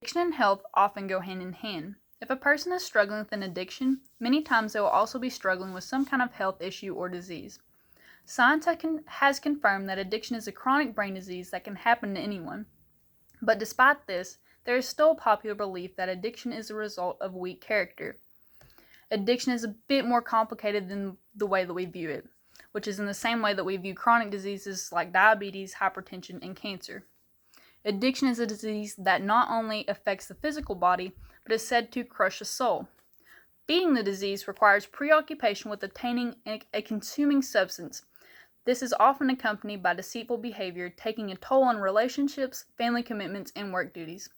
Addiction and health often go hand in hand. If a person is struggling with an addiction, many times they will also be struggling with some kind of health issue or disease. Science has confirmed that addiction is a chronic brain disease that can happen to anyone. But despite this, there is still a popular belief that addiction is a result of weak character. Addiction is a bit more complicated than the way that we view it, which is in the same way that we view chronic diseases like diabetes, hypertension, and cancer. Addiction is a disease that not only affects the physical body, but is said to crush the soul. Beating the disease requires preoccupation with obtaining a consuming substance. This is often accompanied by deceitful behavior, taking a toll on relationships, family commitments, and work duties.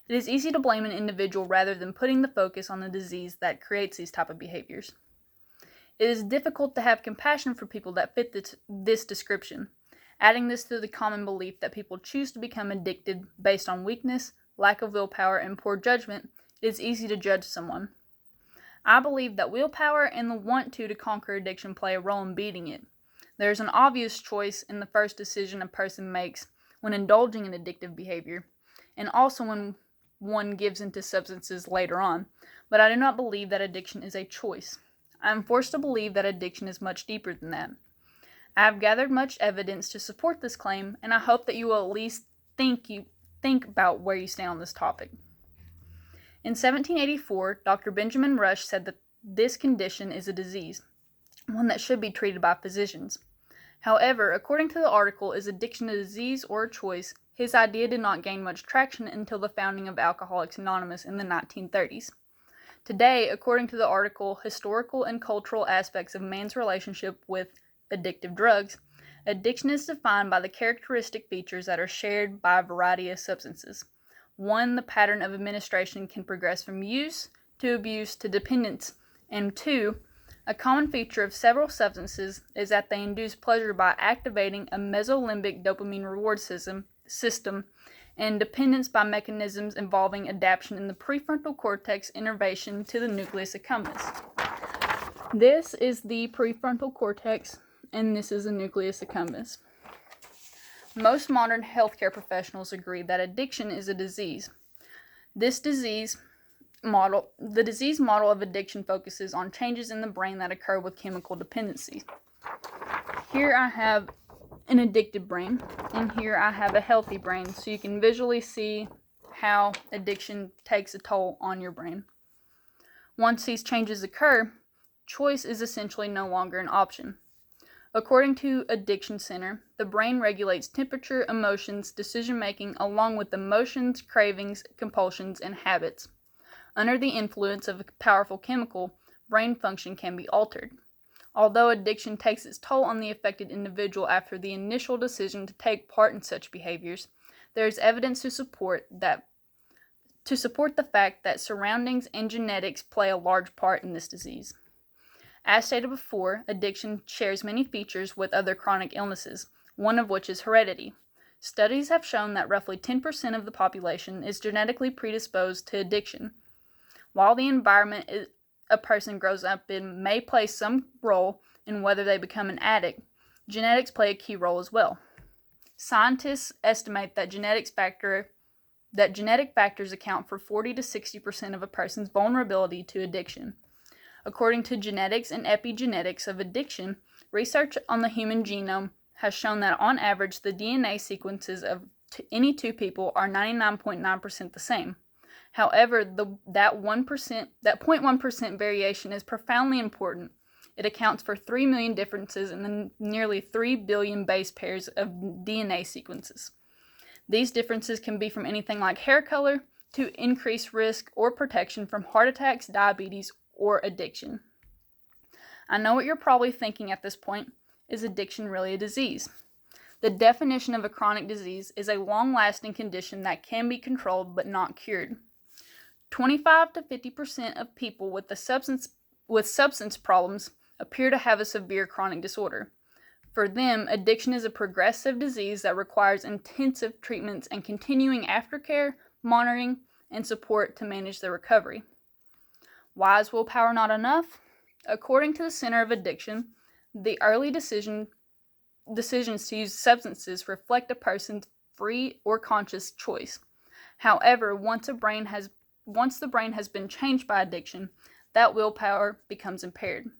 It is easy to blame an individual rather than putting the focus on the disease that creates these type of behaviors. It is difficult to have compassion for people that fit this description. Adding this to the common belief that people choose to become addicted based on weakness, lack of willpower, and poor judgment, it is easy to judge someone. I believe that willpower and the want to conquer addiction play a role in beating it. There is an obvious choice in the first decision a person makes when indulging in addictive behavior, and also when one gives into substances later on, but I do not believe that addiction is a choice. I am forced to believe that addiction is much deeper than that. I have gathered much evidence to support this claim, and I hope that you will at least think about where you stand on this topic. In 1784, Dr. Benjamin Rush said that this condition is a disease, one that should be treated by physicians. However, according to the article, Is Addiction a Disease or a Choice?, his idea did not gain much traction until the founding of Alcoholics Anonymous in the 1930s. Today, according to the article, Historical and Cultural Aspects of Man's Relationship with Addictive Drugs, addiction is defined by the characteristic features that are shared by a variety of substances. 1. The pattern of administration can progress from use to abuse to dependence. And 2. A common feature of several substances is that they induce pleasure by activating a mesolimbic dopamine reward system and dependence by mechanisms involving adaptation in the prefrontal cortex innervation to the nucleus accumbens. This is the prefrontal cortex, and this is the nucleus accumbens. Most modern healthcare professionals agree that addiction is a disease. The disease model of addiction focuses on changes in the brain that occur with chemical dependency. Here I have an addicted brain, and here I have a healthy brain, so you can visually see how addiction takes a toll on your brain. Once these changes occur, choice is essentially no longer an option. According to Addiction Center, the brain regulates temperature, emotions, decision-making, along with emotions, cravings, compulsions, and habits. Under the influence of a powerful chemical, brain function can be altered. Although addiction takes its toll on the affected individual after the initial decision to take part in such behaviors, there is evidence to support the fact that surroundings and genetics play a large part in this disease. As stated before, addiction shares many features with other chronic illnesses, one of which is heredity. Studies have shown that roughly 10% of the population is genetically predisposed to addiction. While the environment a person grows up in may play some role in whether they become an addict, genetics play a key role as well. Scientists estimate that genetic factors account for 40 to 60% of a person's vulnerability to addiction. According to Genetics and Epigenetics of Addiction, research on the human genome has shown that on average the DNA sequences of any two people are 99.9% the same. However, that 0.1% variation is profoundly important. It accounts for 3 million differences in the nearly 3 billion base pairs of DNA sequences. These differences can be from anything like hair color to increased risk or protection from heart attacks, diabetes, or addiction. I know what you're probably thinking at this point. Is addiction really a disease? The definition of a chronic disease is a long-lasting condition that can be controlled but not cured. 25 to 50% of people with substance problems appear to have a severe chronic disorder. For them, addiction is a progressive disease that requires intensive treatments and continuing aftercare, monitoring, and support to manage their recovery. Why is willpower not enough? According to the Center of Addiction, the early decisions to use substances reflect a person's free or conscious choice. However, once the brain has been changed by addiction, that willpower becomes impaired.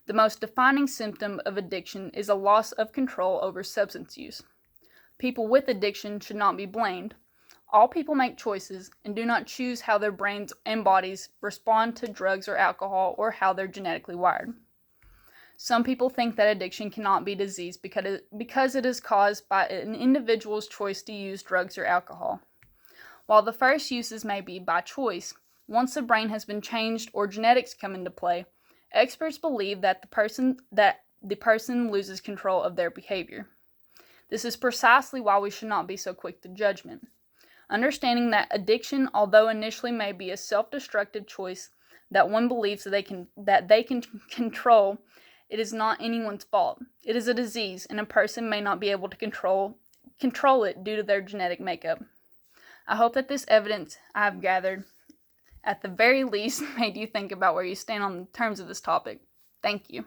The most defining symptom of addiction is a loss of control over substance use. People with addiction should not be blamed. All people make choices and do not choose how their brains and bodies respond to drugs or alcohol or how they're genetically wired. Some people think that addiction cannot be disease because it is caused by an individual's choice to use drugs or alcohol. While the first uses may be by choice, once the brain has been changed or genetics come into play, experts believe that the person loses control of their behavior. This is precisely why we should not be so quick to judgment. Understanding that addiction, although initially may be a self-destructive choice that one believes that they can control, it is not anyone's fault. It is a disease, and a person may not be able to control it due to their genetic makeup. I hope that this evidence I have gathered, at the very least, made you think about where you stand on terms of this topic. Thank you.